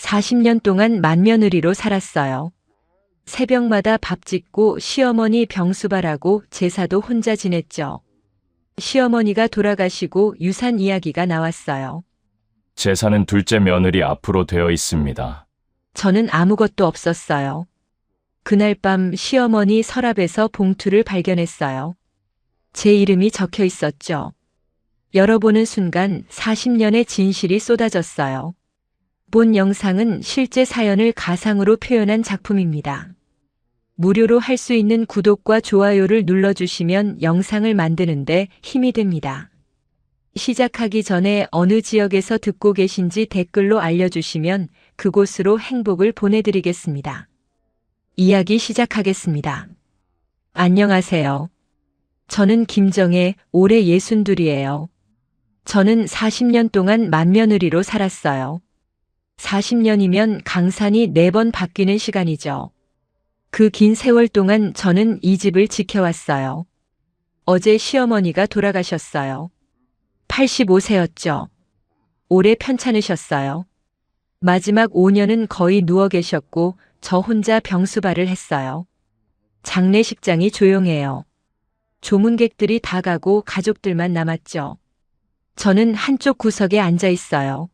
40년 동안 맏며느리로 살았어요. 새벽마다 밥 짓고 시어머니 병수발하고 제사도 혼자 지냈죠. 시어머니가 돌아가시고 유산 이야기가 나왔어요. 재산은 둘째 며느리 앞으로 되어 있습니다. 저는 아무것도 없었어요. 그날 밤 시어머니 서랍에서 봉투를 발견했어요. 제 이름이 적혀 있었죠. 열어보는 순간 40년의 진실이 쏟아졌어요. 본 영상은 실제 사연을 가상으로 표현한 작품입니다. 무료로 할 수 있는 구독과 좋아요를 눌러주시면 영상을 만드는데 힘이 됩니다. 시작하기 전에 어느 지역에서 듣고 계신지 댓글로 알려주시면 그곳으로 행복을 보내드리겠습니다. 이야기 시작하겠습니다. 안녕하세요. 저는 김정혜, 올해 62이에요. 저는 40년 동안 맏며느리로 살았어요. 40년이면 강산이 4번 바뀌는 시간이죠. 그 긴 세월 동안 저는 이 집을 지켜왔어요. 어제 시어머니가 돌아가셨어요. 85세였죠. 오래 편찮으셨어요. 마지막 5년은 거의 누워 계셨고 저 혼자 병수발을 했어요. 장례식장이 조용해요. 조문객들이 다 가고 가족들만 남았죠. 저는 한쪽 구석에 앉아 있어요.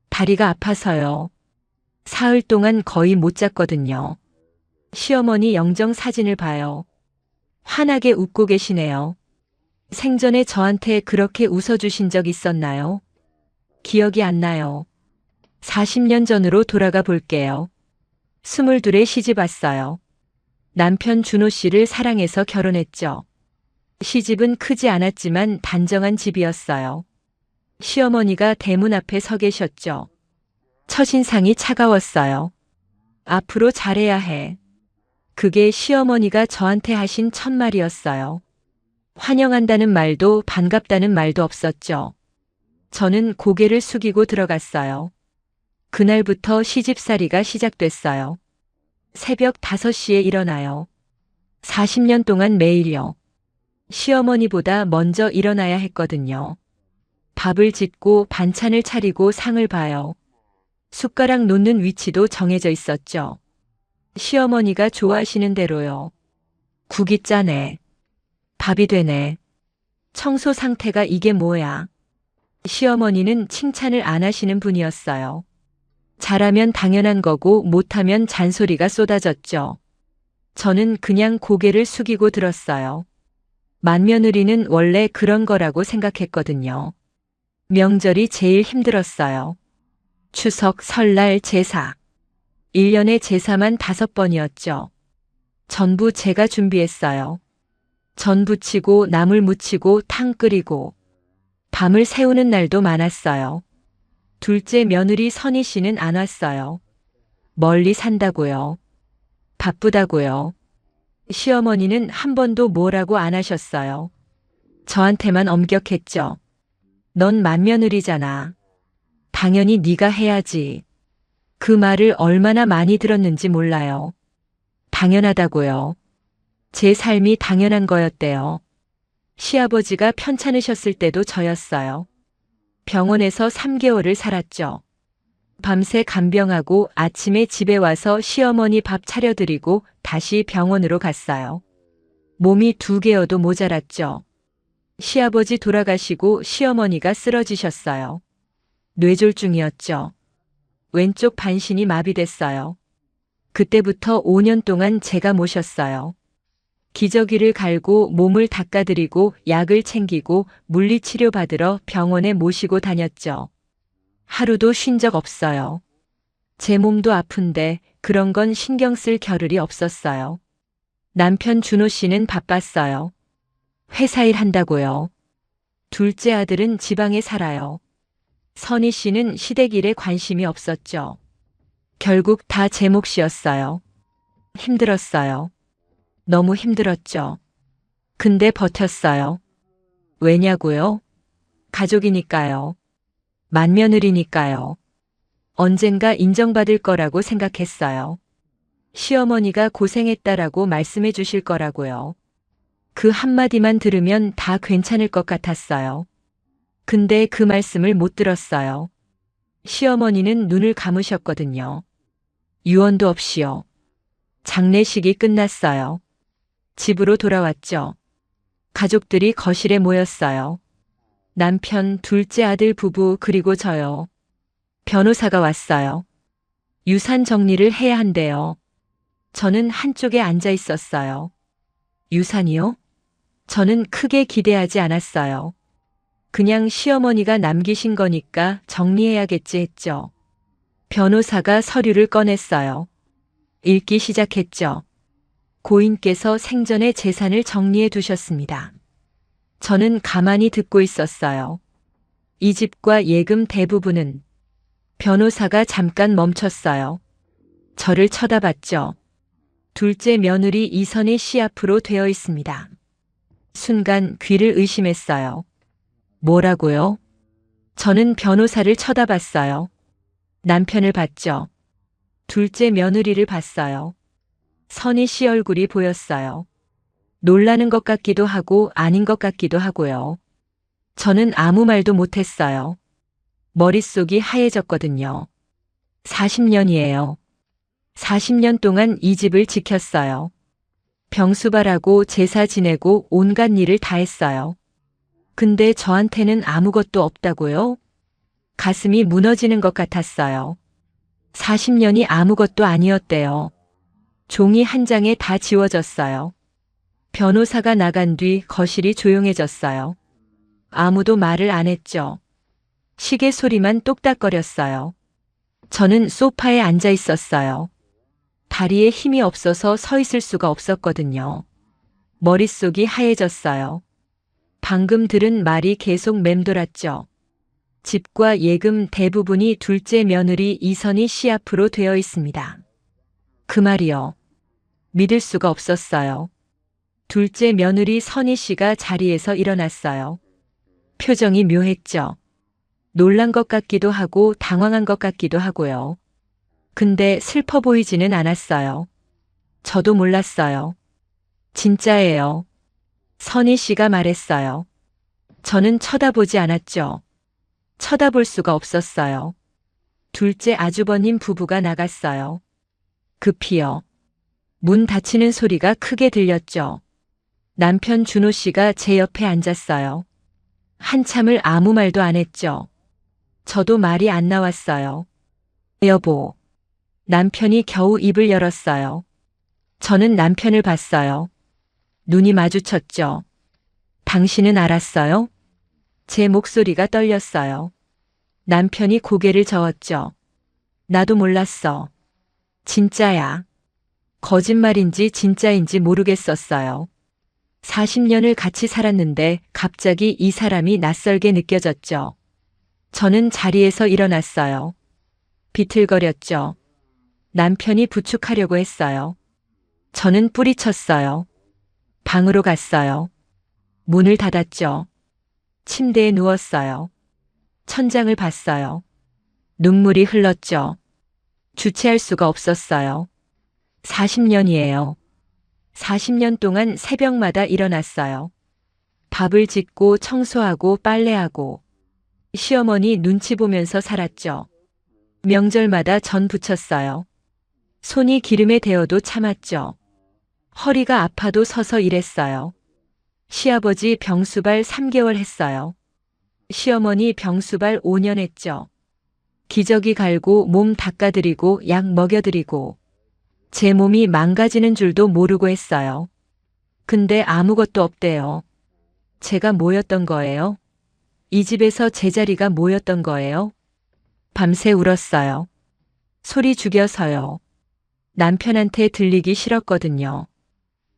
다리가 아파서요. 사흘 동안 거의 못 잤거든요. 시어머니 영정 사진을 봐요. 환하게 웃고 계시네요. 생전에 저한테 그렇게 웃어주신 적 있었나요? 기억이 안 나요. 40년 전으로 돌아가 볼게요. 22에 시집 왔어요. 남편 준호 씨를 사랑해서 결혼했죠. 시집은 크지 않았지만 단정한 집이었어요. 시어머니가 대문 앞에 서 계셨죠. 첫인상이 차가웠어요. 앞으로 잘해야 해. 그게 시어머니가 저한테 하신 첫 말이었어요. 환영한다는 말도 반갑다는 말도 없었죠. 저는 고개를 숙이고 들어갔어요. 그날부터 시집살이가 시작됐어요. 새벽 5시에 일어나요. 40년 동안 매일요. 시어머니보다 먼저 일어나야 했거든요. 밥을 짓고 반찬을 차리고 상을 봐요. 숟가락 놓는 위치도 정해져 있었죠. 시어머니가 좋아하시는 대로요. 국이 짜네. 밥이 되네. 청소 상태가 이게 뭐야. 시어머니는 칭찬을 안 하시는 분이었어요. 잘하면 당연한 거고 못하면 잔소리가 쏟아졌죠. 저는 그냥 고개를 숙이고 들었어요. 맏며느리는 원래 그런 거라고 생각했거든요. 명절이 제일 힘들었어요. 추석, 설날, 제사. 1년에 제사만 5번이었죠. 전부 제가 준비했어요. 전 부치고 나물 무치고 탕 끓이고 밤을 새우는 날도 많았어요. 둘째 며느리 선희 씨는 안 왔어요. 멀리 산다고요. 바쁘다고요. 시어머니는 한 번도 뭐라고 안 하셨어요. 저한테만 엄격했죠. 넌 맏며느리잖아. 당연히 네가 해야지. 그 말을 얼마나 많이 들었는지 몰라요. 당연하다고요. 제 삶이 당연한 거였대요. 시아버지가 편찮으셨을 때도 저였어요. 병원에서 3개월을 살았죠. 밤새 간병하고 아침에 집에 와서 시어머니 밥 차려드리고 다시 병원으로 갔어요. 몸이 2개여도 모자랐죠. 시아버지 돌아가시고 시어머니가 쓰러지셨어요. 뇌졸중이었죠. 왼쪽 반신이 마비됐어요. 그때부터 5년 동안 제가 모셨어요. 기저귀를 갈고 몸을 닦아드리고 약을 챙기고 물리치료 받으러 병원에 모시고 다녔죠. 하루도 쉰 적 없어요. 제 몸도 아픈데 그런 건 신경 쓸 겨를이 없었어요. 남편 준호 씨는 바빴어요. 회사 일 한다고요. 둘째 아들은 지방에 살아요. 선희 씨는 시댁 일에 관심이 없었죠. 결국 다 제 몫이었어요. 힘들었어요. 너무 힘들었죠. 근데 버텼어요. 왜냐고요? 가족이니까요. 맏며느리니까요. 언젠가 인정받을 거라고 생각했어요. 시어머니가 고생했다라고 말씀해 주실 거라고요. 그 한마디만 들으면 다 괜찮을 것 같았어요. 근데 그 말씀을 못 들었어요. 시어머니는 눈을 감으셨거든요. 유언도 없이요. 장례식이 끝났어요. 집으로 돌아왔죠. 가족들이 거실에 모였어요. 남편, 둘째 아들 부부, 그리고 저요. 변호사가 왔어요. 유산 정리를 해야 한대요. 저는 한쪽에 앉아 있었어요. 유산이요? 저는 크게 기대하지 않았어요. 그냥 시어머니가 남기신 거니까 정리해야겠지 했죠. 변호사가 서류를 꺼냈어요. 읽기 시작했죠. 고인께서 생전에 재산을 정리해 두셨습니다. 저는 가만히 듣고 있었어요. 이 집과 예금 대부분은. 변호사가 잠깐 멈췄어요. 저를 쳐다봤죠. 둘째 며느리 이선희 씨 앞으로 되어 있습니다. 순간 귀를 의심했어요. 뭐라고요? 저는 변호사를 쳐다봤어요. 남편을 봤죠. 둘째 며느리를 봤어요. 선희 씨 얼굴이 보였어요. 놀라는 것 같기도 하고 아닌 것 같기도 하고요. 저는 아무 말도 못했어요. 머릿속이 하얘졌거든요. 40년이에요. 40년 동안 이 집을 지켰어요. 병수발하고 제사 지내고 온갖 일을 다 했어요. 근데 저한테는 아무것도 없다고요? 가슴이 무너지는 것 같았어요. 40년이 아무것도 아니었대요. 종이 한 장에 다 지워졌어요. 변호사가 나간 뒤 거실이 조용해졌어요. 아무도 말을 안 했죠. 시계 소리만 똑딱거렸어요. 저는 소파에 앉아 있었어요. 다리에 힘이 없어서 서 있을 수가 없었거든요. 머릿속이 하얘졌어요. 방금 들은 말이 계속 맴돌았죠. 집과 예금 대부분이 둘째 며느리 이선희 씨 앞으로 되어 있습니다. 그 말이요. 믿을 수가 없었어요. 둘째 며느리 선희 씨가 자리에서 일어났어요. 표정이 묘했죠. 놀란 것 같기도 하고 당황한 것 같기도 하고요. 근데 슬퍼 보이지는 않았어요. 저도 몰랐어요. 진짜예요. 선희 씨가 말했어요. 저는 쳐다보지 않았죠. 쳐다볼 수가 없었어요. 둘째 아주버님 부부가 나갔어요. 급히요. 문 닫히는 소리가 크게 들렸죠. 남편 준호 씨가 제 옆에 앉았어요. 한참을 아무 말도 안 했죠. 저도 말이 안 나왔어요. 여보. 남편이 겨우 입을 열었어요. 저는 남편을 봤어요. 눈이 마주쳤죠. 당신은 알았어요? 제 목소리가 떨렸어요. 남편이 고개를 저었죠. 나도 몰랐어. 진짜야. 거짓말인지 진짜인지 모르겠었어요. 40년을 같이 살았는데 갑자기 이 사람이 낯설게 느껴졌죠. 저는 자리에서 일어났어요. 비틀거렸죠. 남편이 부축하려고 했어요. 저는 뿌리쳤어요. 방으로 갔어요. 문을 닫았죠. 침대에 누웠어요. 천장을 봤어요. 눈물이 흘렀죠. 주체할 수가 없었어요. 40년이에요. 40년 동안 새벽마다 일어났어요. 밥을 짓고 청소하고 빨래하고 시어머니 눈치 보면서 살았죠. 명절마다 전 부쳤어요. 손이 기름에 데어도 참았죠. 허리가 아파도 서서 일했어요. 시아버지 병수발 3개월 했어요. 시어머니 병수발 5년 했죠. 기저귀 갈고 몸 닦아드리고 약 먹여드리고 제 몸이 망가지는 줄도 모르고 했어요. 근데 아무것도 없대요. 제가 뭐였던 거예요? 이 집에서 제자리가 뭐였던 거예요? 밤새 울었어요. 소리 죽여서요. 남편한테 들리기 싫었거든요.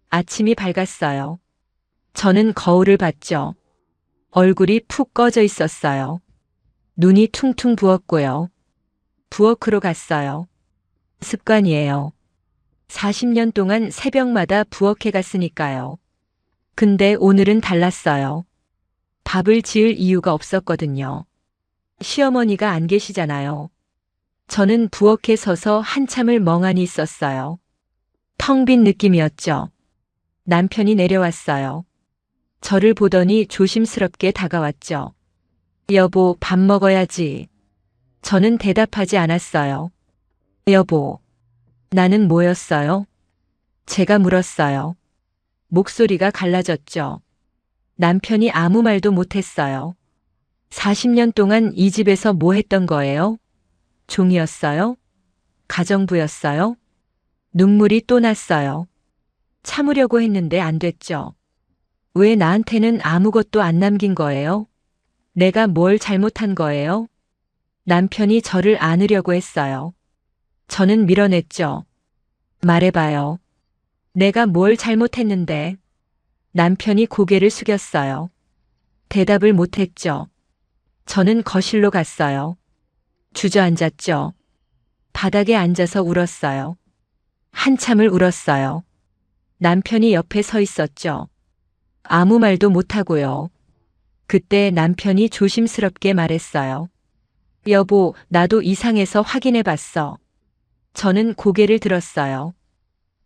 아침이 밝았어요. 저는 거울을 봤죠. 얼굴이 푹 꺼져 있었어요. 눈이 퉁퉁 부었고요. 부엌으로 갔어요. 습관이에요. 40년 동안 새벽마다 부엌에 갔으니까요. 근데 오늘은 달랐어요. 밥을 지을 이유가 없었거든요. 시어머니가 안 계시잖아요. 저는 부엌에 서서 한참을 멍하니 있었어요. 텅 빈 느낌이었죠. 남편이 내려왔어요. 저를 보더니 조심스럽게 다가왔죠. 여보, 밥 먹어야지. 저는 대답하지 않았어요. 여보, 나는 뭐였어요? 제가 물었어요. 목소리가 갈라졌죠. 남편이 아무 말도 못했어요. 40년 동안 이 집에서 뭐 했던 거예요? 종이었어요? 가정부였어요? 눈물이 또 났어요. 참으려고 했는데 안 됐죠. 왜 나한테는 아무것도 안 남긴 거예요? 내가 뭘 잘못한 거예요? 남편이 저를 안으려고 했어요. 저는 밀어냈죠. 말해봐요. 내가 뭘 잘못했는데. 남편이 고개를 숙였어요. 대답을 못했죠. 저는 거실로 갔어요. 주저앉았죠. 바닥에 앉아서 울었어요. 한참을 울었어요. 남편이 옆에 서 있었죠. 아무 말도 못하고요. 그때 남편이 조심스럽게 말했어요. 여보, 나도 이상해서 확인해 봤어. 저는 고개를 들었어요.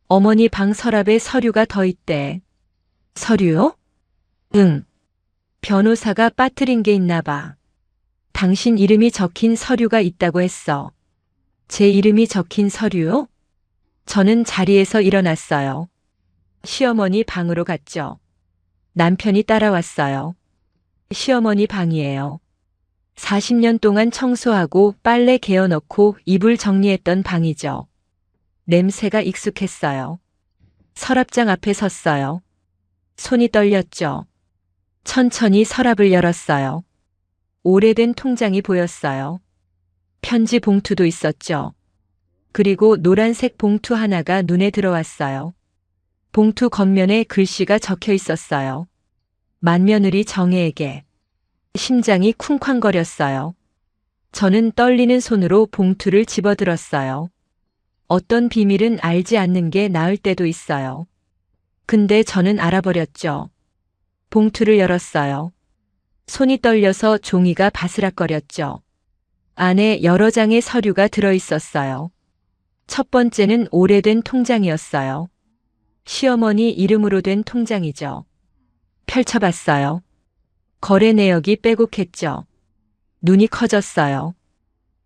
어머니 방 서랍에 서류가 더 있대. 서류요? 응. 변호사가 빠뜨린 게 있나 봐. 당신 이름이 적힌 서류가 있다고 했어. 제 이름이 적힌 서류요? 저는 자리에서 일어났어요. 시어머니 방으로 갔죠. 남편이 따라왔어요. 시어머니 방이에요. 40년 동안 청소하고 빨래 개어넣고 이불 정리했던 방이죠. 냄새가 익숙했어요. 서랍장 앞에 섰어요. 손이 떨렸죠. 천천히 서랍을 열었어요. 오래된 통장이 보였어요. 편지 봉투도 있었죠. 그리고 노란색 봉투 하나가 눈에 들어왔어요. 봉투 겉면에 글씨가 적혀 있었어요. 맏며느리 정혜에게. 심장이 쿵쾅거렸어요. 저는 떨리는 손으로 봉투를 집어들었어요. 어떤 비밀은 알지 않는 게 나을 때도 있어요. 근데 저는 알아버렸죠. 봉투를 열었어요. 손이 떨려서 종이가 바스락거렸죠. 안에 여러 장의 서류가 들어있었어요. 첫 번째는 오래된 통장이었어요. 시어머니 이름으로 된 통장이죠. 펼쳐봤어요. 거래 내역이 빼곡했죠. 눈이 커졌어요.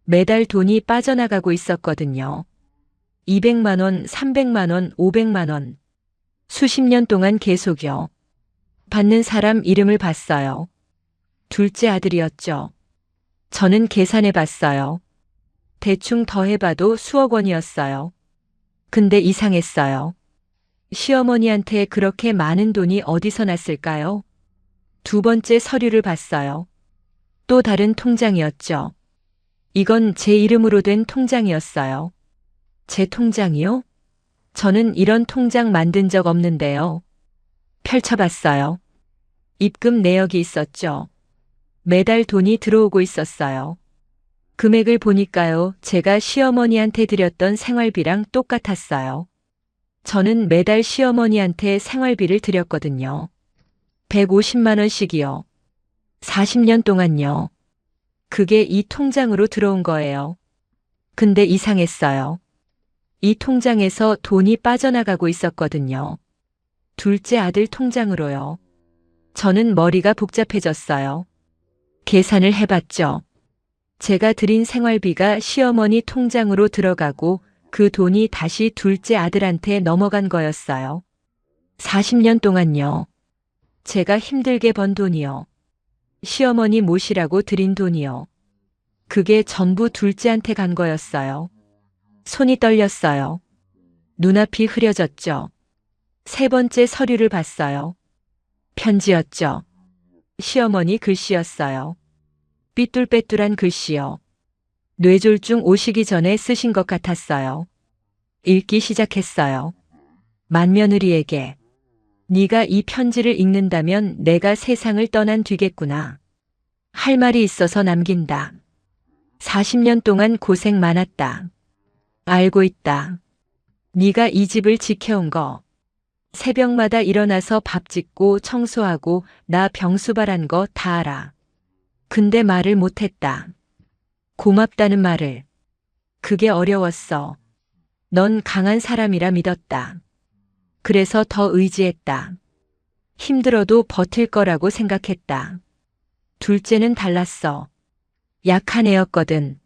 매달 돈이 빠져나가고 있었거든요. 200만 원, 300만 원, 500만 원. 수십 년 동안 계속요. 받는 사람 이름을 봤어요. 둘째 아들이었죠. 저는 계산해 봤어요. 대충 더해봐도 수억 원이었어요. 근데 이상했어요. 시어머니한테 그렇게 많은 돈이 어디서 났을까요? 두 번째 서류를 봤어요. 또 다른 통장이었죠. 이건 제 이름으로 된 통장이었어요. 제 통장이요? 저는 이런 통장 만든 적 없는데요. 펼쳐봤어요. 입금 내역이 있었죠. 매달 돈이 들어오고 있었어요. 금액을 보니까요, 제가 시어머니한테 드렸던 생활비랑 똑같았어요. 저는 매달 시어머니한테 생활비를 드렸거든요. 150만 원씩이요. 40년 동안요. 그게 이 통장으로 들어온 거예요. 근데 이상했어요. 이 통장에서 돈이 빠져나가고 있었거든요. 둘째 아들 통장으로요. 저는 머리가 복잡해졌어요. 계산을 해봤죠. 제가 드린 생활비가 시어머니 통장으로 들어가고 그 돈이 다시 둘째 아들한테 넘어간 거였어요. 40년 동안요. 제가 힘들게 번 돈이요. 시어머니 모시라고 드린 돈이요. 그게 전부 둘째한테 간 거였어요. 손이 떨렸어요. 눈앞이 흐려졌죠. 세 번째 서류를 봤어요. 편지였죠. 시어머니 글씨였어요. 삐뚤빼뚤한 글씨요. 뇌졸중 오시기 전에 쓰신 것 같았어요. 읽기 시작했어요. 맏며느리에게. 네가 이 편지를 읽는다면 내가 세상을 떠난 뒤겠구나. 할 말이 있어서 남긴다. 40년 동안 고생 많았다. 알고 있다. 네가 이 집을 지켜온 거. 새벽마다 일어나서 밥 짓고 청소하고 나 병수발한 거 다 알아. 근데 말을 못했다. 고맙다는 말을. 그게 어려웠어. 넌 강한 사람이라 믿었다. 그래서 더 의지했다. 힘들어도 버틸 거라고 생각했다. 둘째는 달랐어. 약한 애였거든.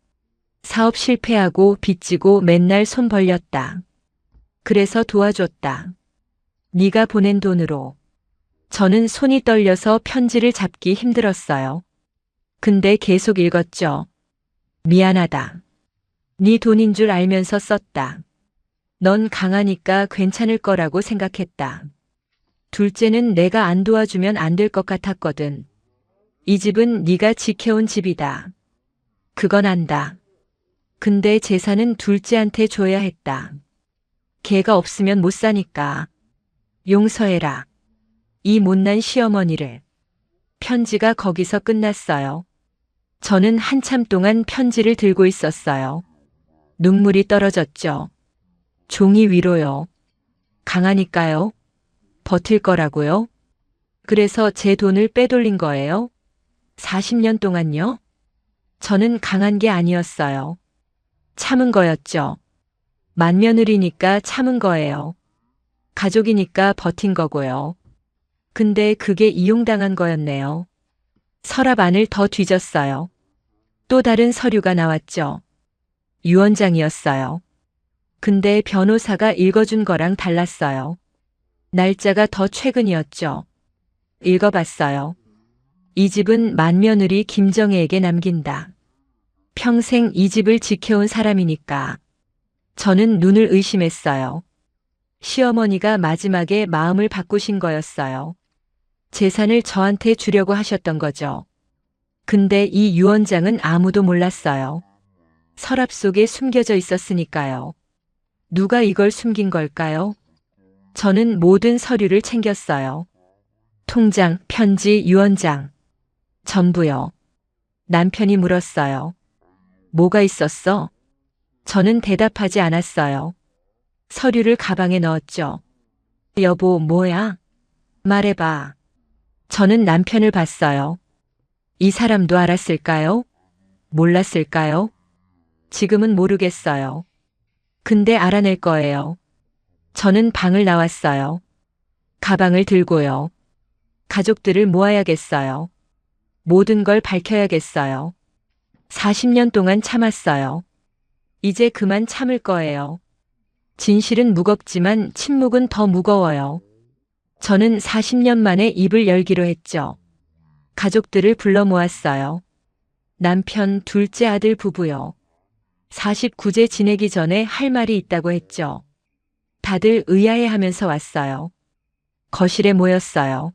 사업 실패하고 빚지고 맨날 손 벌렸다. 그래서 도와줬다. 네가 보낸 돈으로. 저는 손이 떨려서 편지를 잡기 힘들었어요. 근데 계속 읽었죠. 미안하다. 네 돈인 줄 알면서 썼다. 넌 강하니까 괜찮을 거라고 생각했다. 둘째는 내가 안 도와주면 안 될 것 같았거든. 이 집은 네가 지켜온 집이다. 그건 안다. 근데 재산은 둘째한테 줘야 했다. 걔가 없으면 못 사니까. 용서해라. 이 못난 시어머니를. 편지가 거기서 끝났어요. 저는 한참 동안 편지를 들고 있었어요. 눈물이 떨어졌죠. 종이 위로요. 강하니까요. 버틸 거라고요. 그래서 제 돈을 빼돌린 거예요. 40년 동안요. 저는 강한 게 아니었어요. 참은 거였죠. 맏며느리니까 참은 거예요. 가족이니까 버틴 거고요. 근데 그게 이용당한 거였네요. 서랍 안을 더 뒤졌어요. 또 다른 서류가 나왔죠. 유언장이었어요. 근데 변호사가 읽어준 거랑 달랐어요. 날짜가 더 최근이었죠. 읽어봤어요. 이 집은 맏며느리 김정혜에게 남긴다. 평생 이 집을 지켜온 사람이니까. 저는 눈을 의심했어요. 시어머니가 마지막에 마음을 바꾸신 거였어요. 재산을 저한테 주려고 하셨던 거죠. 근데 이 유언장은 아무도 몰랐어요. 서랍 속에 숨겨져 있었으니까요. 누가 이걸 숨긴 걸까요? 저는 모든 서류를 챙겼어요. 통장, 편지, 유언장. 전부요. 남편이 물었어요. 뭐가 있었어? 저는 대답하지 않았어요. 서류를 가방에 넣었죠. 여보, 뭐야? 말해봐. 저는 남편을 봤어요. 이 사람도 알았을까요? 몰랐을까요? 지금은 모르겠어요. 근데 알아낼 거예요. 저는 방을 나왔어요. 가방을 들고요. 가족들을 모아야겠어요. 모든 걸 밝혀야겠어요. 40년 동안 참았어요. 이제 그만 참을 거예요. 진실은 무겁지만 침묵은 더 무거워요. 저는 40년 만에 입을 열기로 했죠. 가족들을 불러 모았어요. 남편, 둘째 아들 부부요. 49제 지내기 전에 할 말이 있다고 했죠. 다들 의아해하면서 왔어요. 거실에 모였어요.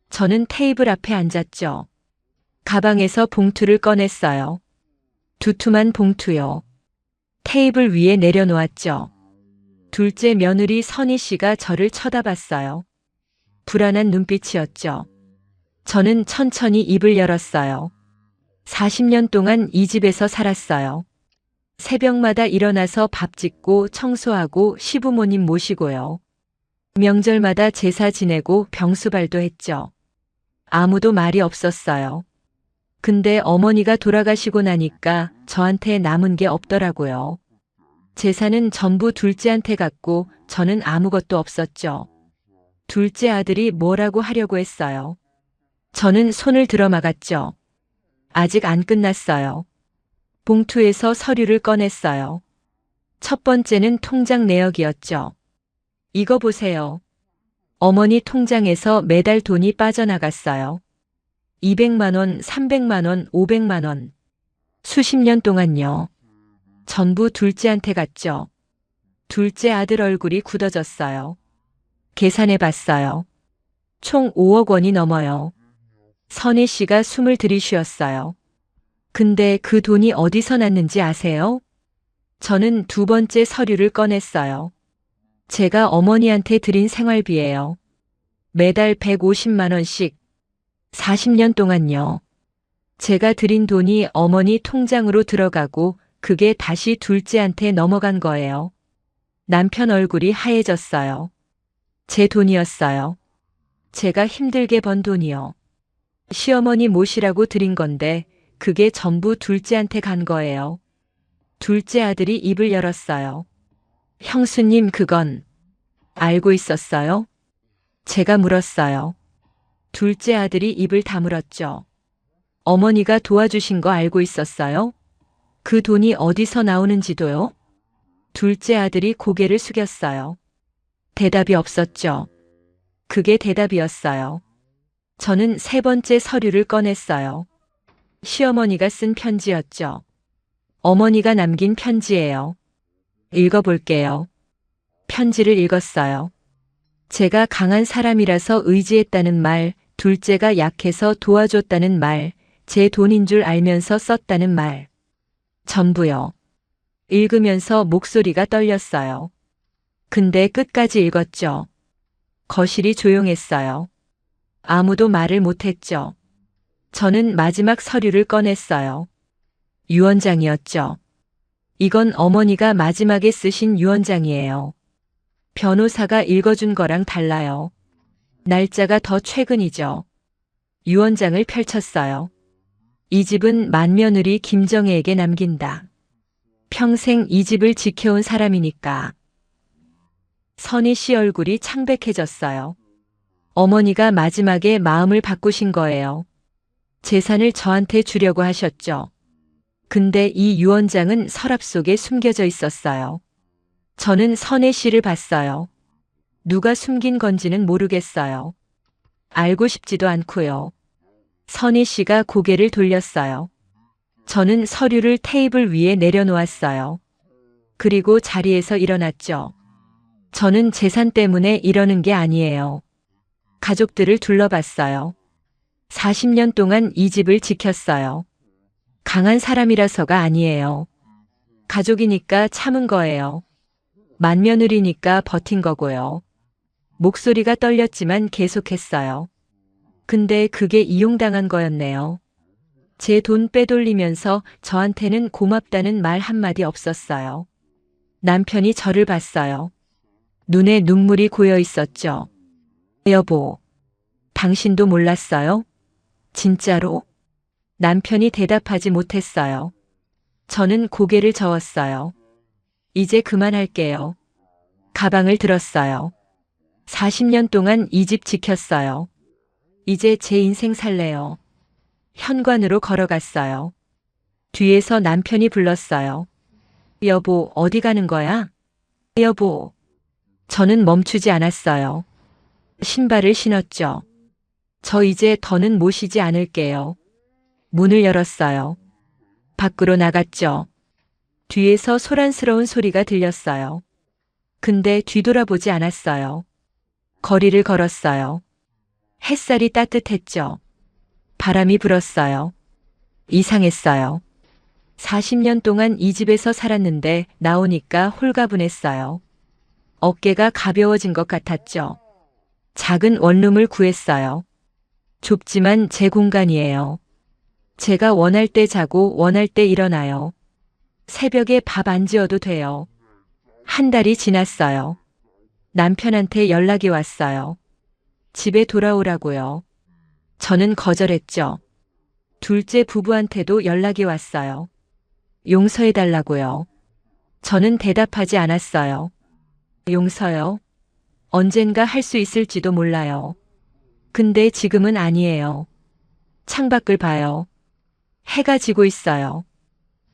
저는 테이블 앞에 앉았죠. 가방에서 봉투를 꺼냈어요. 두툼한 봉투요. 테이블 위에 내려놓았죠. 둘째 며느리 선희 씨가 저를 쳐다봤어요. 불안한 눈빛이었죠. 저는 천천히 입을 열었어요. 40년 동안 이 집에서 살았어요. 새벽마다 일어나서 밥 짓고 청소하고 시부모님 모시고요. 명절마다 제사 지내고 병수발도 했죠. 아무도 말이 없었어요. 근데 어머니가 돌아가시고 나니까 저한테 남은 게 없더라고요. 재산은 전부 둘째한테 갔고 저는 아무것도 없었죠. 둘째 아들이 뭐라고 하려고 했어요. 저는 손을 들어 막았죠. 아직 안 끝났어요. 봉투에서 서류를 꺼냈어요. 첫 번째는 통장 내역이었죠. 이거 보세요. 어머니 통장에서 매달 돈이 빠져나갔어요. 200만 원, 300만 원, 500만 원. 수십 년 동안요. 전부 둘째한테 갔죠. 둘째 아들 얼굴이 굳어졌어요. 계산해 봤어요. 총 5억 원이 넘어요. 선희 씨가 숨을 들이쉬었어요. 근데 그 돈이 어디서 났는지 아세요? 저는 두 번째 서류를 꺼냈어요. 제가 어머니한테 드린 생활비예요. 매달 150만 원씩. 40년 동안요. 제가 드린 돈이 어머니 통장으로 들어가고 그게 다시 둘째한테 넘어간 거예요. 남편 얼굴이 하얘졌어요. 제 돈이었어요. 제가 힘들게 번 돈이요. 시어머니 모시라고 드린 건데 그게 전부 둘째한테 간 거예요. 둘째 아들이 입을 열었어요. 형수님, 그건 알고 있었어요? 제가 물었어요. 둘째 아들이 입을 다물었죠. 어머니가 도와주신 거 알고 있었어요? 그 돈이 어디서 나오는지도요? 둘째 아들이 고개를 숙였어요. 대답이 없었죠. 그게 대답이었어요. 저는 세 번째 서류를 꺼냈어요. 시어머니가 쓴 편지였죠. 어머니가 남긴 편지예요. 읽어볼게요. 편지를 읽었어요. 제가 강한 사람이라서 의지했다는 말, 둘째가 약해서 도와줬다는 말, 제 돈인 줄 알면서 썼다는 말. 전부요. 읽으면서 목소리가 떨렸어요. 근데 끝까지 읽었죠. 거실이 조용했어요. 아무도 말을 못했죠. 저는 마지막 서류를 꺼냈어요. 유언장이었죠. 이건 어머니가 마지막에 쓰신 유언장이에요. 변호사가 읽어준 거랑 달라요. 날짜가 더 최근이죠. 유언장을 펼쳤어요. 이 집은 맏며느리 김정혜에게 남긴다. 평생 이 집을 지켜온 사람이니까. 선희 씨 얼굴이 창백해졌어요. 어머니가 마지막에 마음을 바꾸신 거예요. 재산을 저한테 주려고 하셨죠. 근데 이 유언장은 서랍 속에 숨겨져 있었어요. 저는 선혜 씨를 봤어요. 누가 숨긴 건지는 모르겠어요. 알고 싶지도 않고요. 선희 씨가 고개를 돌렸어요. 저는 서류를 테이블 위에 내려놓았어요. 그리고 자리에서 일어났죠. 저는 재산 때문에 이러는 게 아니에요. 가족들을 둘러봤어요. 40년 동안 이 집을 지켰어요. 강한 사람이라서가 아니에요. 가족이니까 참은 거예요. 맏며느리니까 버틴 거고요. 목소리가 떨렸지만 계속했어요. 근데 그게 이용당한 거였네요. 제 돈 빼돌리면서 저한테는 고맙다는 말 한마디 없었어요. 남편이 저를 봤어요. 눈에 눈물이 고여 있었죠. 여보, 당신도 몰랐어요? 진짜로? 남편이 대답하지 못했어요. 저는 고개를 저었어요. 이제 그만할게요. 가방을 들었어요. 40년 동안 이 집 지켰어요. 이제 제 인생 살래요. 현관으로 걸어갔어요. 뒤에서 남편이 불렀어요. 여보, 어디 가는 거야? 여보. 저는 멈추지 않았어요. 신발을 신었죠. 저 이제 더는 모시지 않을게요. 문을 열었어요. 밖으로 나갔죠. 뒤에서 소란스러운 소리가 들렸어요. 근데 뒤돌아보지 않았어요. 거리를 걸었어요. 햇살이 따뜻했죠. 바람이 불었어요. 이상했어요. 40년 동안 이 집에서 살았는데 나오니까 홀가분했어요. 어깨가 가벼워진 것 같았죠. 작은 원룸을 구했어요. 좁지만 제 공간이에요. 제가 원할 때 자고 원할 때 일어나요. 새벽에 밥 안 지어도 돼요. 한 달이 지났어요. 남편한테 연락이 왔어요. 집에 돌아오라고요. 저는 거절했죠. 둘째 부부한테도 연락이 왔어요. 용서해달라고요. 저는 대답하지 않았어요. 용서요? 언젠가 할 수 있을지도 몰라요. 근데 지금은 아니에요. 창밖을 봐요. 해가 지고 있어요.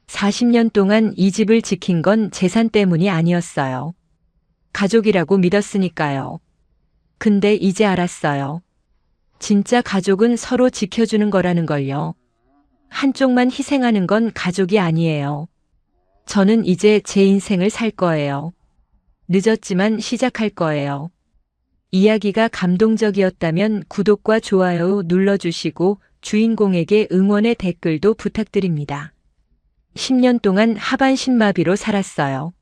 40년 동안 이 집을 지킨 건 재산 때문이 아니었어요. 가족이라고 믿었으니까요. 근데 이제 알았어요. 진짜 가족은 서로 지켜주는 거라는 걸요. 한쪽만 희생하는 건 가족이 아니에요. 저는 이제 제 인생을 살 거예요. 늦었지만 시작할 거예요. 이야기가 감동적이었다면 구독과 좋아요 눌러주시고 주인공에게 응원의 댓글도 부탁드립니다. 10년 동안 하반신마비로 살았어요.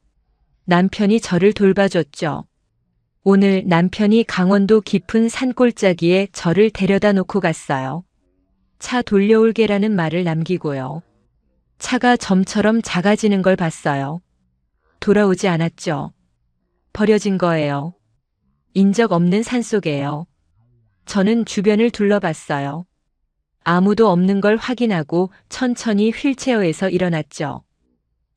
남편이 저를 돌봐줬죠. 오늘 남편이 강원도 깊은 산골짜기에 저를 데려다 놓고 갔어요. 차 돌려올게라는 말을 남기고요. 차가 점처럼 작아지는 걸 봤어요. 돌아오지 않았죠. 버려진 거예요. 인적 없는 산속에요. 저는 주변을 둘러봤어요. 아무도 없는 걸 확인하고 천천히 휠체어에서 일어났죠.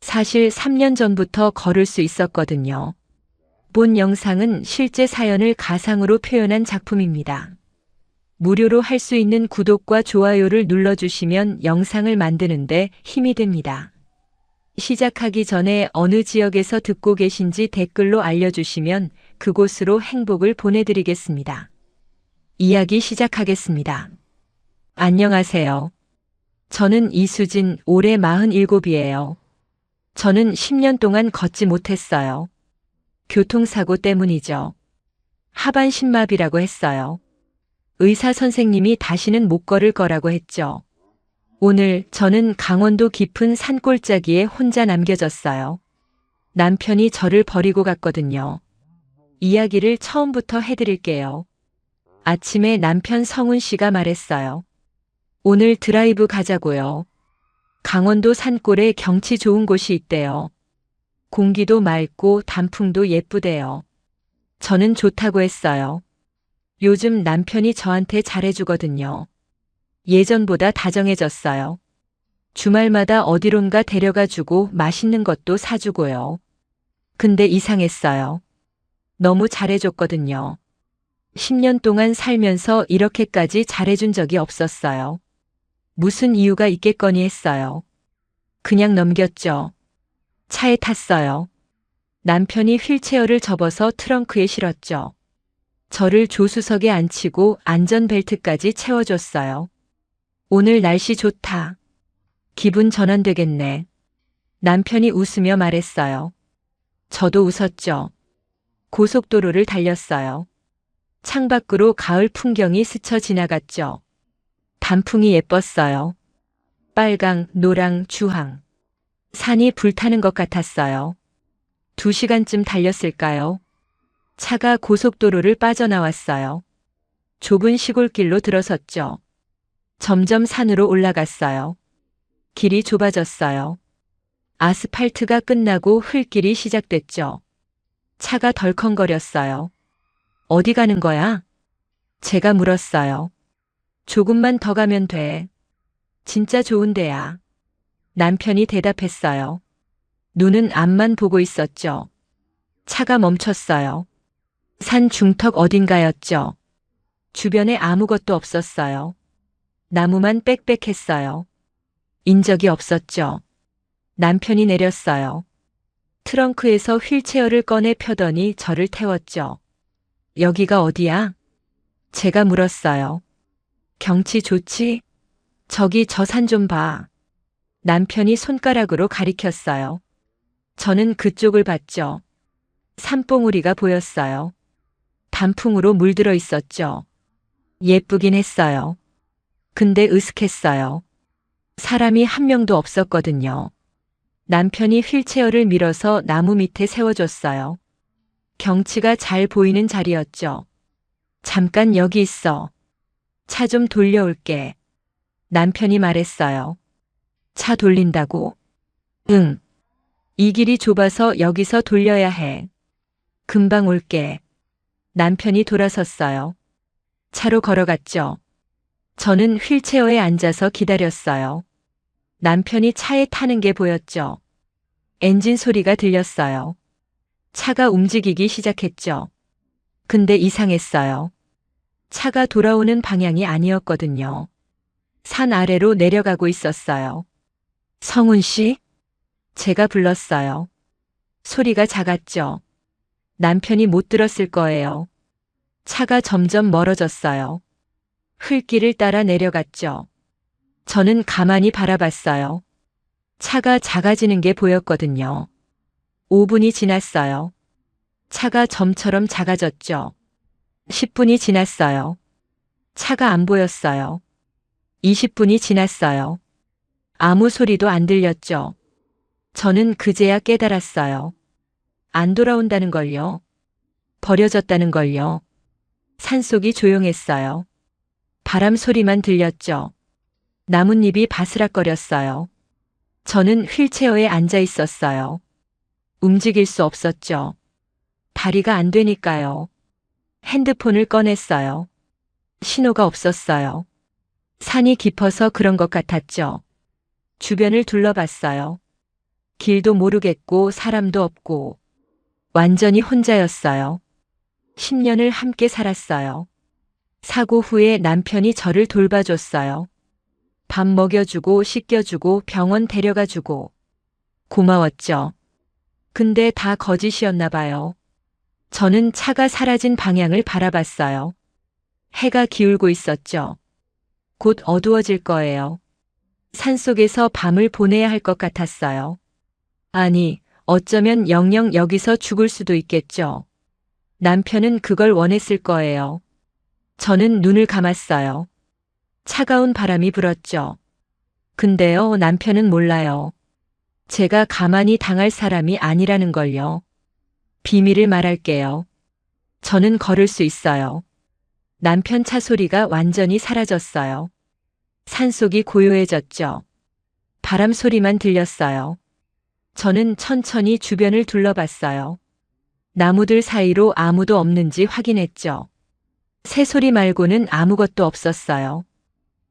사실 3년 전부터 걸을 수 있었거든요. 본 영상은 실제 사연을 가상으로 표현한 작품입니다. 무료로 할 수 있는 구독과 좋아요를 눌러주시면 영상을 만드는데 힘이 됩니다. 시작하기 전에 어느 지역에서 듣고 계신지 댓글로 알려주시면 그곳으로 행복을 보내드리겠습니다. 이야기 시작하겠습니다. 안녕하세요. 저는 이수진, 올해 47이에요. 저는 10년 동안 걷지 못했어요. 교통사고 때문이죠. 하반신마비라고 했어요. 의사 선생님이 다시는 못 걸을 거라고 했죠. 오늘 저는 강원도 깊은 산골짜기에 혼자 남겨졌어요. 남편이 저를 버리고 갔거든요. 이야기를 처음부터 해드릴게요. 아침에 남편 성훈 씨가 말했어요. 오늘 드라이브 가자고요. 강원도 산골에 경치 좋은 곳이 있대요. 공기도 맑고 단풍도 예쁘대요. 저는 좋다고 했어요. 요즘 남편이 저한테 잘해주거든요. 예전보다 다정해졌어요. 주말마다 어디론가 데려가주고 맛있는 것도 사주고요. 근데 이상했어요. 너무 잘해줬거든요. 10년 동안 살면서 이렇게까지 잘해준 적이 없었어요. 무슨 이유가 있겠거니 했어요. 그냥 넘겼죠. 차에 탔어요. 남편이 휠체어를 접어서 트렁크에 실었죠. 저를 조수석에 앉히고 안전벨트까지 채워줬어요. 오늘 날씨 좋다. 기분 전환되겠네. 남편이 웃으며 말했어요. 저도 웃었죠. 고속도로를 달렸어요. 창밖으로 가을 풍경이 스쳐 지나갔죠. 단풍이 예뻤어요. 빨강, 노랑, 주황. 산이 불타는 것 같았어요. 2시간쯤 달렸을까요? 차가 고속도로를 빠져나왔어요. 좁은 시골길로 들어섰죠. 점점 산으로 올라갔어요. 길이 좁아졌어요. 아스팔트가 끝나고 흙길이 시작됐죠. 차가 덜컹거렸어요. 어디 가는 거야? 제가 물었어요. 조금만 더 가면 돼. 진짜 좋은 데야. 남편이 대답했어요. 눈은 앞만 보고 있었죠. 차가 멈췄어요. 산 중턱 어딘가였죠. 주변에 아무것도 없었어요. 나무만 빽빽했어요. 인적이 없었죠. 남편이 내렸어요. 트렁크에서 휠체어를 꺼내 펴더니 저를 태웠죠. 여기가 어디야? 제가 물었어요. 경치 좋지? 저기 저 산 좀 봐. 남편이 손가락으로 가리켰어요. 저는 그쪽을 봤죠. 산봉우리가 보였어요. 단풍으로 물들어 있었죠. 예쁘긴 했어요. 근데 으슥했어요. 사람이 한 명도 없었거든요. 남편이 휠체어를 밀어서 나무 밑에 세워줬어요. 경치가 잘 보이는 자리였죠. 잠깐 여기 있어. 차 좀 돌려올게. 남편이 말했어요. 차 돌린다고? 응. 이 길이 좁아서 여기서 돌려야 해. 금방 올게. 남편이 돌아섰어요. 차로 걸어갔죠. 저는 휠체어에 앉아서 기다렸어요. 남편이 차에 타는 게 보였죠. 엔진 소리가 들렸어요. 차가 움직이기 시작했죠. 근데 이상했어요. 차가 돌아오는 방향이 아니었거든요. 산 아래로 내려가고 있었어요. 성훈 씨? 제가 불렀어요. 소리가 작았죠. 남편이 못 들었을 거예요. 차가 점점 멀어졌어요. 흙길을 따라 내려갔죠. 저는 가만히 바라봤어요. 차가 작아지는 게 보였거든요. 5분이 지났어요. 차가 점처럼 작아졌죠. 10분이 지났어요. 차가 안 보였어요. 20분이 지났어요. 아무 소리도 안 들렸죠. 저는 그제야 깨달았어요. 안 돌아온다는 걸요. 버려졌다는 걸요. 산속이 조용했어요. 바람 소리만 들렸죠. 나뭇잎이 바스락거렸어요. 저는 휠체어에 앉아 있었어요. 움직일 수 없었죠. 다리가 안 되니까요. 핸드폰을 꺼냈어요. 신호가 없었어요. 산이 깊어서 그런 것 같았죠. 주변을 둘러봤어요. 길도 모르겠고 사람도 없고 완전히 혼자였어요. 10년을 함께 살았어요. 사고 후에 남편이 저를 돌봐줬어요. 밥 먹여주고 씻겨주고 병원 데려가주고 고마웠죠. 근데 다 거짓이었나 봐요. 저는 차가 사라진 방향을 바라봤어요. 해가 기울고 있었죠. 곧 어두워질 거예요. 산속에서 밤을 보내야 할 것 같았어요. 아니, 어쩌면 영영 여기서 죽을 수도 있겠죠. 남편은 그걸 원했을 거예요. 저는 눈을 감았어요. 차가운 바람이 불었죠. 근데요, 남편은 몰라요. 제가 가만히 당할 사람이 아니라는 걸요. 비밀을 말할게요. 저는 걸을 수 있어요. 남편 차 소리가 완전히 사라졌어요. 산속이 고요해졌죠. 바람 소리만 들렸어요. 저는 천천히 주변을 둘러봤어요. 나무들 사이로 아무도 없는지 확인했죠. 새소리 말고는 아무것도 없었어요.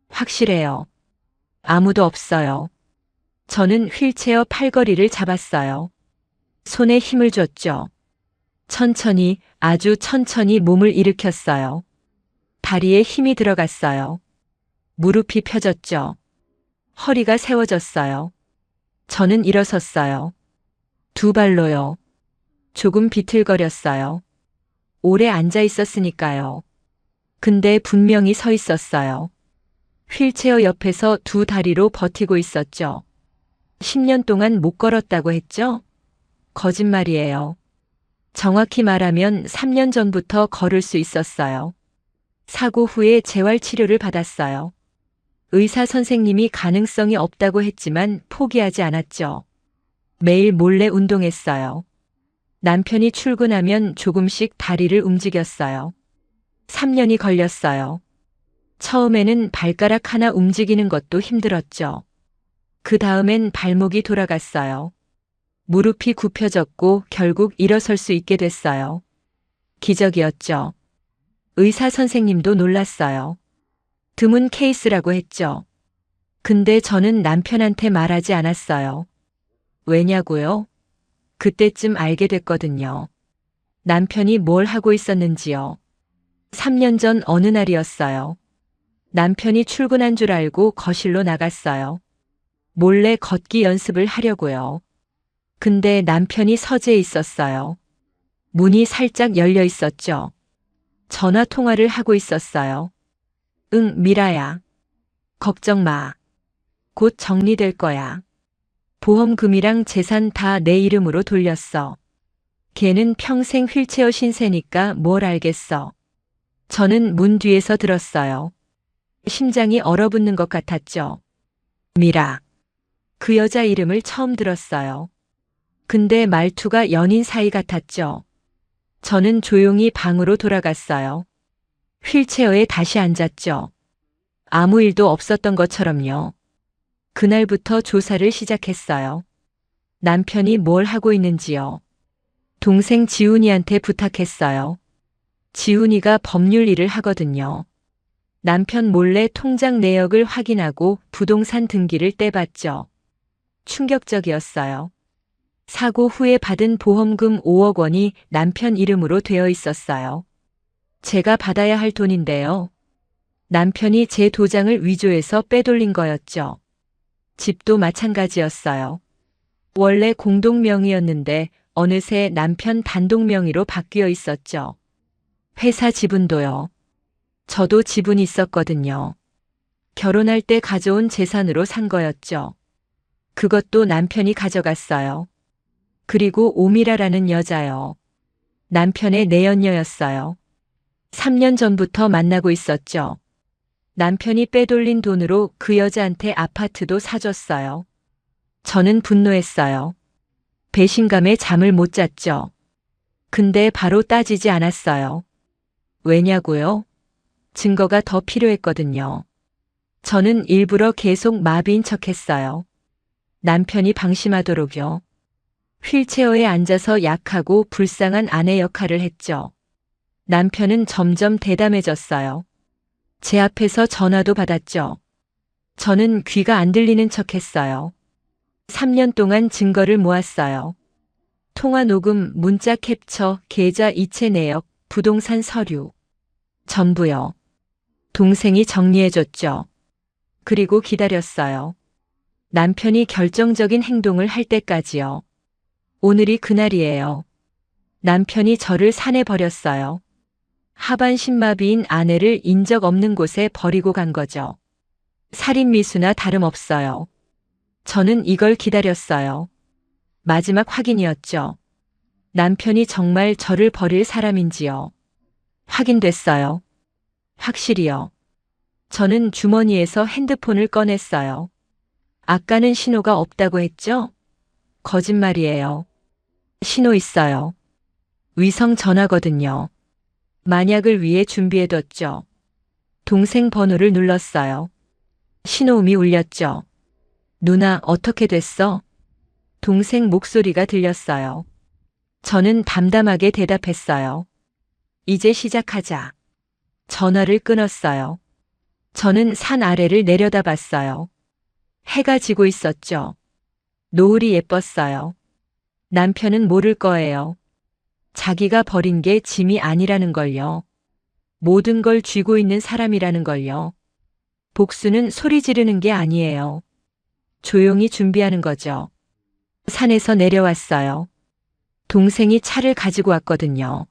확실해요. 아무도 없어요. 저는 휠체어 팔걸이를 잡았어요. 손에 힘을 줬죠. 천천히, 아주 천천히 몸을 일으켰어요. 다리에 힘이 들어갔어요. 무릎이 펴졌죠. 허리가 세워졌어요. 저는 일어섰어요. 두 발로요. 조금 비틀거렸어요. 오래 앉아 있었으니까요. 근데 분명히 서 있었어요. 휠체어 옆에서 두 다리로 버티고 있었죠. 10년 동안 못 걸었다고 했죠? 거짓말이에요. 정확히 말하면 3년 전부터 걸을 수 있었어요. 사고 후에 재활치료를 받았어요. 의사 선생님이 가능성이 없다고 했지만 포기하지 않았죠. 매일 몰래 운동했어요. 남편이 출근하면 조금씩 다리를 움직였어요. 3년이 걸렸어요. 처음에는 발가락 하나 움직이는 것도 힘들었죠. 그 다음엔 발목이 돌아갔어요. 무릎이 굽혀졌고 결국 일어설 수 있게 됐어요. 기적이었죠. 의사 선생님도 놀랐어요. 드문 케이스라고 했죠. 근데 저는 남편한테 말하지 않았어요. 왜냐고요? 그때쯤 알게 됐거든요. 남편이 뭘 하고 있었는지요. 3년 전 어느 날이었어요. 남편이 출근한 줄 알고 거실로 나갔어요. 몰래 걷기 연습을 하려고요. 근데 남편이 서재에 있었어요. 문이 살짝 열려 있었죠. 전화 통화를 하고 있었어요. 응, 미라야. 걱정 마. 곧 정리될 거야. 보험금이랑 재산 다 내 이름으로 돌렸어. 걔는 평생 휠체어 신세니까 뭘 알겠어. 저는 문 뒤에서 들었어요. 심장이 얼어붙는 것 같았죠. 미라. 그 여자 이름을 처음 들었어요. 근데 말투가 연인 사이 같았죠. 저는 조용히 방으로 돌아갔어요. 휠체어에 다시 앉았죠. 아무 일도 없었던 것처럼요. 그날부터 조사를 시작했어요. 남편이 뭘 하고 있는지요. 동생 지훈이한테 부탁했어요. 지훈이가 법률 일을 하거든요. 남편 몰래 통장 내역을 확인하고 부동산 등기를 떼봤죠. 충격적이었어요. 사고 후에 받은 보험금 5억 원이 남편 이름으로 되어 있었어요. 제가 받아야 할 돈인데요. 남편이 제 도장을 위조해서 빼돌린 거였죠. 집도 마찬가지였어요. 원래 공동 명의였는데 어느새 남편 단독 명의로 바뀌어 있었죠. 회사 지분도요. 저도 지분이 있었거든요. 결혼할 때 가져온 재산으로 산 거였죠. 그것도 남편이 가져갔어요. 그리고 오미라라는 여자요. 남편의 내연녀였어요. 3년 전부터 만나고 있었죠. 남편이 빼돌린 돈으로 그 여자한테 아파트도 사줬어요. 저는 분노했어요. 배신감에 잠을 못 잤죠. 근데 바로 따지지 않았어요. 왜냐고요? 증거가 더 필요했거든요. 저는 일부러 계속 마비인 척했어요. 남편이 방심하도록요. 휠체어에 앉아서 약하고 불쌍한 아내 역할을 했죠. 남편은 점점 대담해졌어요. 제 앞에서 전화도 받았죠. 저는 귀가 안 들리는 척했어요. 3년 동안 증거를 모았어요. 통화 녹음, 문자 캡처, 계좌 이체 내역, 부동산 서류. 전부요. 동생이 정리해줬죠. 그리고 기다렸어요. 남편이 결정적인 행동을 할 때까지요. 오늘이 그날이에요. 남편이 저를 산에 버렸어요. 하반신마비인 아내를 인적 없는 곳에 버리고 간 거죠. 살인미수나 다름없어요. 저는 이걸 기다렸어요. 마지막 확인이었죠. 남편이 정말 저를 버릴 사람인지요. 확인됐어요. 확실히요. 저는 주머니에서 핸드폰을 꺼냈어요. 아까는 신호가 없다고 했죠? 거짓말이에요. 신호 있어요. 위성 전화거든요. 만약을 위해 준비해뒀죠. 동생 번호를 눌렀어요. 신호음이 울렸죠. 누나, 어떻게 됐어? 동생 목소리가 들렸어요. 저는 담담하게 대답했어요. 이제 시작하자. 전화를 끊었어요. 저는 산 아래를 내려다봤어요. 해가 지고 있었죠. 노을이 예뻤어요. 남편은 모를 거예요. 자기가 버린 게 짐이 아니라는 걸요. 모든 걸 쥐고 있는 사람이라는 걸요. 복수는 소리 지르는 게 아니에요. 조용히 준비하는 거죠. 산에서 내려왔어요. 동생이 차를 가지고 왔거든요.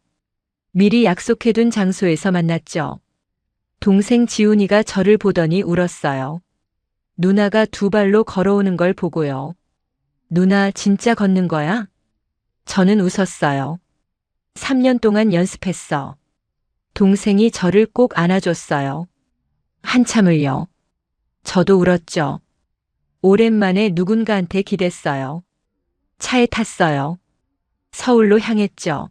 미리 약속해둔 장소에서 만났죠. 동생 지훈이가 저를 보더니 울었어요. 누나가 두 발로 걸어오는 걸 보고요. 누나 진짜 걷는 거야? 저는 웃었어요. 3년 동안 연습했어. 동생이 저를 꼭 안아줬어요. 한참을요. 저도 울었죠. 오랜만에 누군가한테 기댔어요. 차에 탔어요. 서울로 향했죠.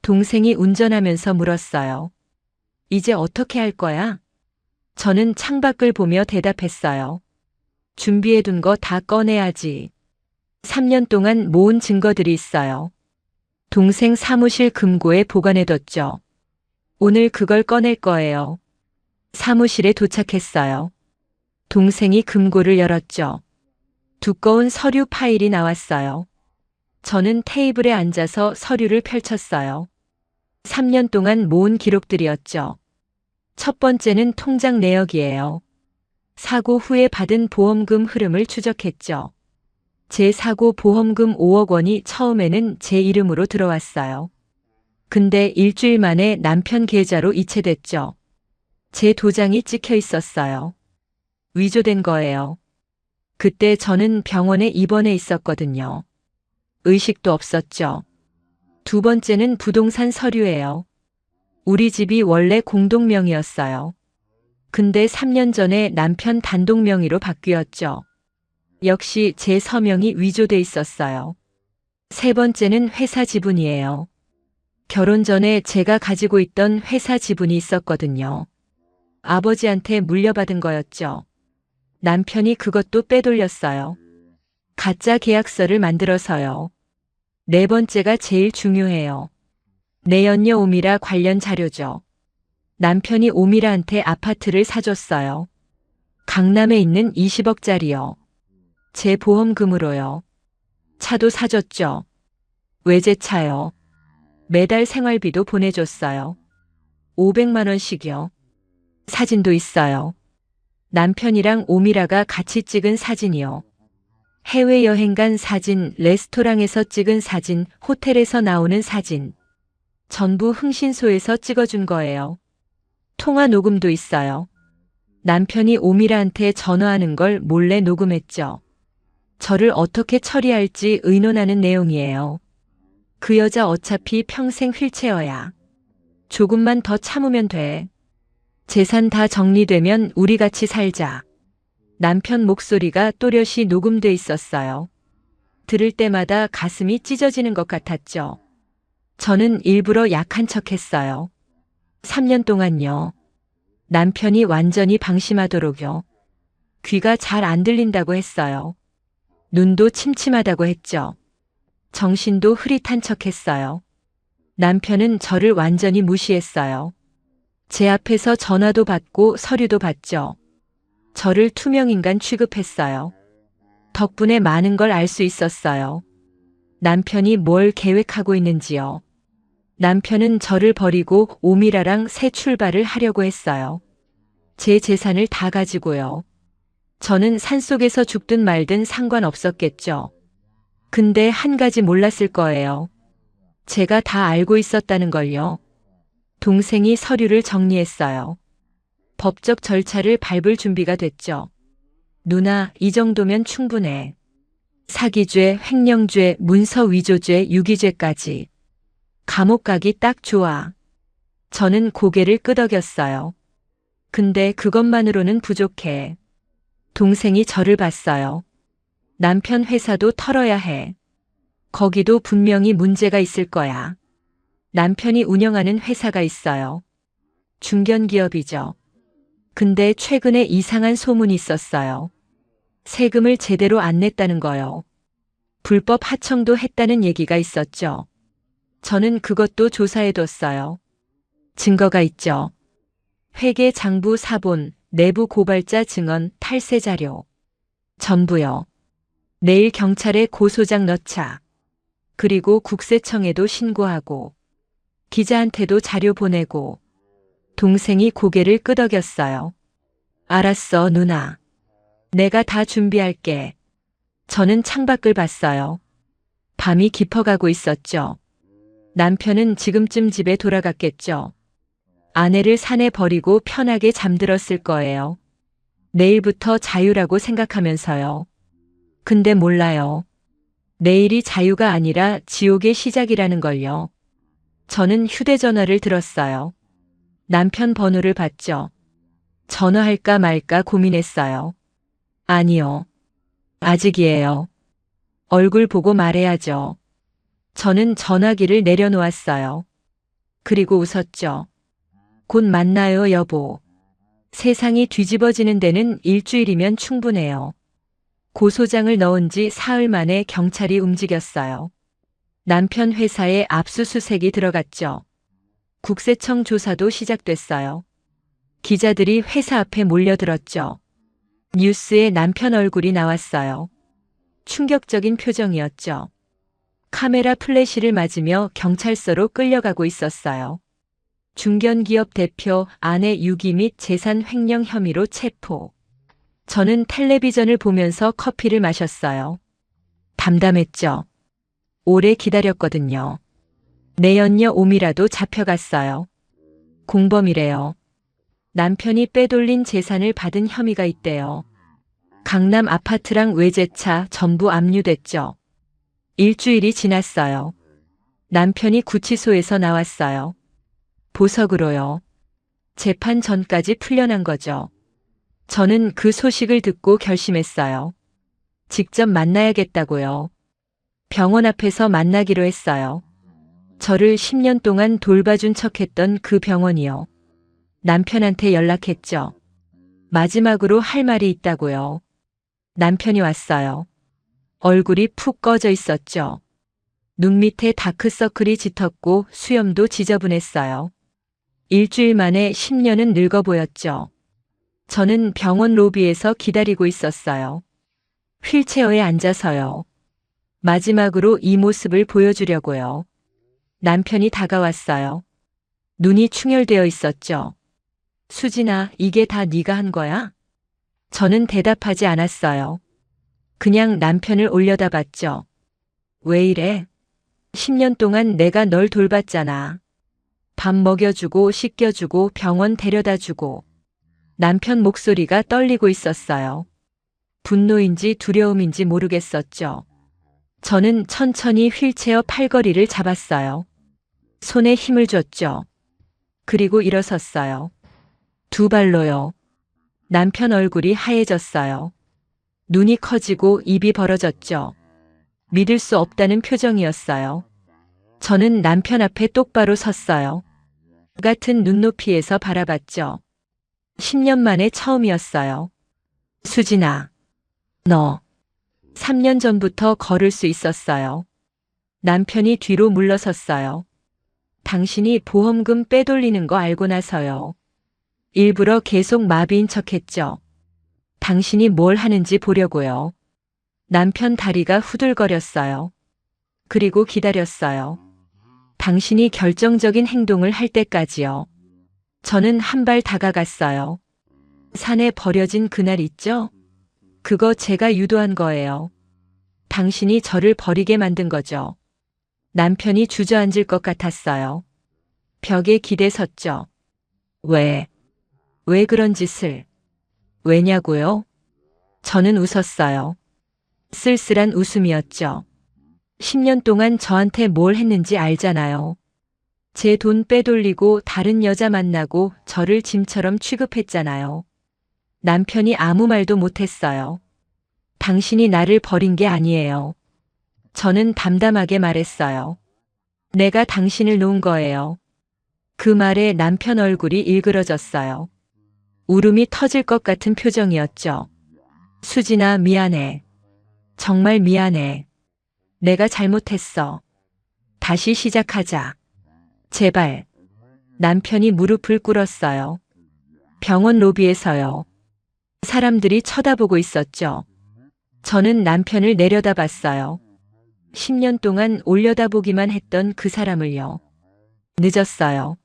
동생이 운전하면서 물었어요. 이제 어떻게 할 거야? 저는 창밖을 보며 대답했어요. 준비해둔 거 다 꺼내야지. 3년 동안 모은 증거들이 있어요. 동생 사무실 금고에 보관해뒀죠. 오늘 그걸 꺼낼 거예요. 사무실에 도착했어요. 동생이 금고를 열었죠. 두꺼운 서류 파일이 나왔어요. 저는 테이블에 앉아서 서류를 펼쳤어요. 3년 동안 모은 기록들이었죠. 첫 번째는 통장 내역이에요. 사고 후에 받은 보험금 흐름을 추적했죠. 제 사고 보험금 5억 원이 처음에는 제 이름으로 들어왔어요. 근데 일주일 만에 남편 계좌로 이체됐죠. 제 도장이 찍혀 있었어요. 위조된 거예요. 그때 저는 병원에 입원해 있었거든요. 의식도 없었죠. 두 번째는 부동산 서류예요. 우리 집이 원래 공동명의였어요. 근데 3년 전에 남편 단독명의로 바뀌었죠. 역시 제 서명이 위조돼 있었어요. 세 번째는 회사 지분이에요. 결혼 전에 제가 가지고 있던 회사 지분이 있었거든요. 아버지한테 물려받은 거였죠. 남편이 그것도 빼돌렸어요. 가짜 계약서를 만들어서요. 네 번째가 제일 중요해요. 내연녀 오미라 관련 자료죠. 남편이 오미라한테 아파트를 사줬어요. 강남에 있는 20억짜리요. 제 보험금으로요. 차도 사줬죠. 외제차요. 매달 생활비도 보내줬어요. 500만 원씩요. 사진도 있어요. 남편이랑 오미라가 같이 찍은 사진이요. 해외여행 간 사진, 레스토랑에서 찍은 사진, 호텔에서 나오는 사진. 전부 흥신소에서 찍어준 거예요. 통화 녹음도 있어요. 남편이 오미라한테 전화하는 걸 몰래 녹음했죠. 저를 어떻게 처리할지 의논하는 내용이에요. 그 여자 어차피 평생 휠체어야. 조금만 더 참으면 돼. 재산 다 정리되면 우리 같이 살자. 남편 목소리가 또렷이 녹음돼 있었어요. 들을 때마다 가슴이 찢어지는 것 같았죠. 저는 일부러 약한 척했어요. 3년 동안요. 남편이 완전히 방심하도록요. 귀가 잘 안 들린다고 했어요. 눈도 침침하다고 했죠. 정신도 흐릿한 척했어요. 남편은 저를 완전히 무시했어요. 제 앞에서 전화도 받고 서류도 받죠. 저를 투명인간 취급했어요. 덕분에 많은 걸 알 수 있었어요. 남편이 뭘 계획하고 있는지요. 남편은 저를 버리고 오미라랑 새 출발을 하려고 했어요. 제 재산을 다 가지고요. 저는 산속에서 죽든 말든 상관없었겠죠. 근데 한 가지 몰랐을 거예요. 제가 다 알고 있었다는 걸요. 동생이 서류를 정리했어요. 법적 절차를 밟을 준비가 됐죠. 누나, 이 정도면 충분해. 사기죄, 횡령죄, 문서 위조죄, 유기죄까지. 감옥 가기 딱 좋아. 저는 고개를 끄덕였어요. 근데 그것만으로는 부족해. 동생이 저를 봤어요. 남편 회사도 털어야 해. 거기도 분명히 문제가 있을 거야. 남편이 운영하는 회사가 있어요. 중견기업이죠. 근데 최근에 이상한 소문이 있었어요. 세금을 제대로 안 냈다는 거요. 불법 하청도 했다는 얘기가 있었죠. 저는 그것도 조사해뒀어요. 증거가 있죠. 회계 장부 사본, 내부 고발자 증언, 탈세 자료. 전부요. 내일 경찰에 고소장 넣자. 그리고 국세청에도 신고하고, 기자한테도 자료 보내고. 동생이 고개를 끄덕였어요. 알았어, 누나. 내가 다 준비할게. 저는 창밖을 봤어요. 밤이 깊어가고 있었죠. 남편은 지금쯤 집에 돌아갔겠죠. 아내를 산에 버리고 편하게 잠들었을 거예요. 내일부터 자유라고 생각하면서요. 근데 몰라요. 내일이 자유가 아니라 지옥의 시작이라는 걸요. 저는 휴대전화를 들었어요. 남편 번호를 봤죠. 전화할까 말까 고민했어요. 아니요. 아직이에요. 얼굴 보고 말해야죠. 저는 전화기를 내려놓았어요. 그리고 웃었죠. 곧 만나요, 여보. 세상이 뒤집어지는 데는 일주일이면 충분해요. 고소장을 넣은 지 사흘 만에 경찰이 움직였어요. 남편 회사에 압수수색이 들어갔죠. 국세청 조사도 시작됐어요. 기자들이 회사 앞에 몰려들었죠. 뉴스에 남편 얼굴이 나왔어요. 충격적인 표정이었죠. 카메라 플래시를 맞으며 경찰서로 끌려가고 있었어요. 중견기업 대표 아내 유기 및 재산 횡령 혐의로 체포. 저는 텔레비전을 보면서 커피를 마셨어요. 담담했죠. 오래 기다렸거든요. 내연녀 오미라도 잡혀갔어요. 공범이래요. 남편이 빼돌린 재산을 받은 혐의가 있대요. 강남 아파트랑 외제차 전부 압류됐죠. 일주일이 지났어요. 남편이 구치소에서 나왔어요. 보석으로요. 재판 전까지 풀려난 거죠. 저는 그 소식을 듣고 결심했어요. 직접 만나야겠다고요. 병원 앞에서 만나기로 했어요. 저를 10년 동안 돌봐준 척했던 그 병원이요. 남편한테 연락했죠. 마지막으로 할 말이 있다고요. 남편이 왔어요. 얼굴이 푹 꺼져 있었죠. 눈 밑에 다크서클이 짙었고 수염도 지저분했어요. 일주일 만에 10년은 늙어 보였죠. 저는 병원 로비에서 기다리고 있었어요. 휠체어에 앉아서요. 마지막으로 이 모습을 보여주려고요. 남편이 다가왔어요. 눈이 충혈되어 있었죠. 수진아, 이게 다 네가 한 거야? 저는 대답하지 않았어요. 그냥 남편을 올려다봤죠. 왜 이래? 10년 동안 내가 널 돌봤잖아. 밥 먹여주고 씻겨주고 병원 데려다주고. 남편 목소리가 떨리고 있었어요. 분노인지 두려움인지 모르겠었죠. 저는 천천히 휠체어 팔걸이를 잡았어요. 손에 힘을 줬죠. 그리고 일어섰어요. 두 발로요. 남편 얼굴이 하얘졌어요. 눈이 커지고 입이 벌어졌죠. 믿을 수 없다는 표정이었어요. 저는 남편 앞에 똑바로 섰어요. 같은 눈높이에서 바라봤죠. 10년 만에 처음이었어요. 수진아, 너 3년 전부터 걸을 수 있었어요. 남편이 뒤로 물러섰어요. 당신이 보험금 빼돌리는 거 알고 나서요. 일부러 계속 마비인 척했죠. 당신이 뭘 하는지 보려고요. 남편 다리가 후들거렸어요. 그리고 기다렸어요. 당신이 결정적인 행동을 할 때까지요. 저는 한 발 다가갔어요. 산에 버려진 그날 있죠? 그거 제가 유도한 거예요. 당신이 저를 버리게 만든 거죠. 남편이 주저앉을 것 같았어요. 벽에 기대 섰죠. 왜 그런 짓을? 왜냐고요? 저는 웃었어요. 쓸쓸한 웃음이었죠. 10년 동안 저한테 뭘 했는지 알잖아요. 제 돈 빼돌리고 다른 여자 만나고 저를 짐처럼 취급했잖아요. 남편이 아무 말도 못했어요. 당신이 나를 버린 게 아니에요. 저는 담담하게 말했어요. 내가 당신을 놓은 거예요. 그 말에 남편 얼굴이 일그러졌어요. 울음이 터질 것 같은 표정이었죠. 수진아, 미안해. 정말 미안해. 내가 잘못했어. 다시 시작하자. 제발. 남편이 무릎을 꿇었어요. 병원 로비에서요. 사람들이 쳐다보고 있었죠. 저는 남편을 내려다봤어요. 10년 동안 올려다보기만 했던 그 사람을요. 늦었어요.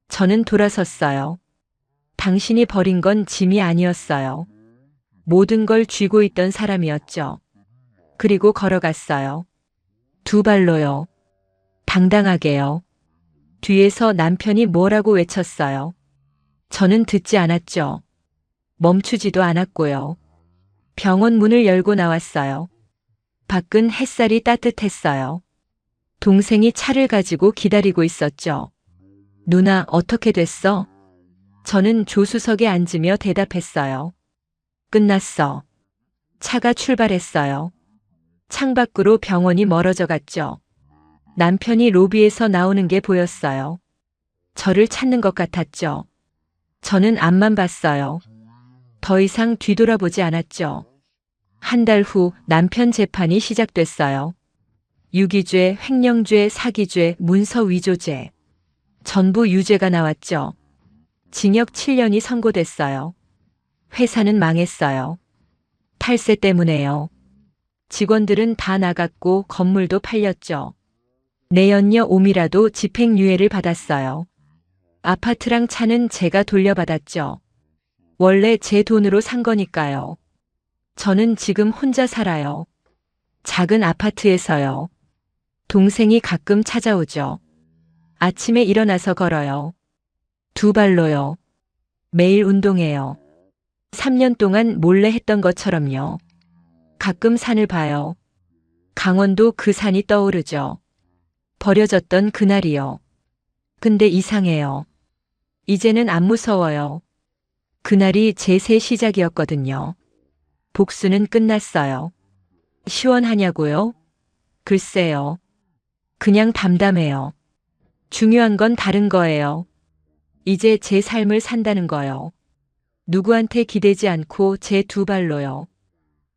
저는 돌아섰어요. 당신이 버린 건 짐이 아니었어요. 모든 걸 쥐고 있던 사람이었죠. 그리고 걸어갔어요. 두 발로요. 당당하게요. 뒤에서 남편이 뭐라고 외쳤어요. 저는 듣지 않았죠. 멈추지도 않았고요. 병원 문을 열고 나왔어요. 밖은 햇살이 따뜻했어요. 동생이 차를 가지고 기다리고 있었죠. 누나, 어떻게 됐어? 저는 조수석에 앉으며 대답했어요. 끝났어. 차가 출발했어요. 창밖으로 병원이 멀어져 갔죠. 남편이 로비에서 나오는 게 보였어요. 저를 찾는 것 같았죠. 저는 앞만 봤어요. 더 이상 뒤돌아보지 않았죠. 한 달 후 남편 재판이 시작됐어요. 유기죄, 횡령죄, 사기죄, 문서 위조죄. 전부 유죄가 나왔죠. 징역 7년이 선고됐어요. 회사는 망했어요. 탈세 때문에요. 직원들은 다 나갔고 건물도 팔렸죠. 내연녀 오미라도 집행유예를 받았어요. 아파트랑 차는 제가 돌려받았죠. 원래 제 돈으로 산 거니까요. 저는 지금 혼자 살아요. 작은 아파트에서요. 동생이 가끔 찾아오죠. 아침에 일어나서 걸어요. 두 발로요. 매일 운동해요. 3년 동안 몰래 했던 것처럼요. 가끔 산을 봐요. 강원도 그 산이 떠오르죠. 버려졌던 그날이요. 근데 이상해요. 이제는 안 무서워요. 그날이 제 새 시작이었거든요. 복수는 끝났어요. 시원하냐고요? 글쎄요. 그냥 담담해요. 중요한 건 다른 거예요. 이제 제 삶을 산다는 거요. 누구한테 기대지 않고 제 두 발로요.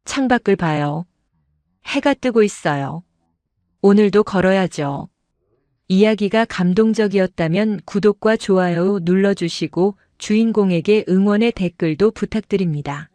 창밖을 봐요. 해가 뜨고 있어요. 오늘도 걸어야죠. 이야기가 감동적이었다면 구독과 좋아요 눌러주시고 주인공에게 응원의 댓글도 부탁드립니다.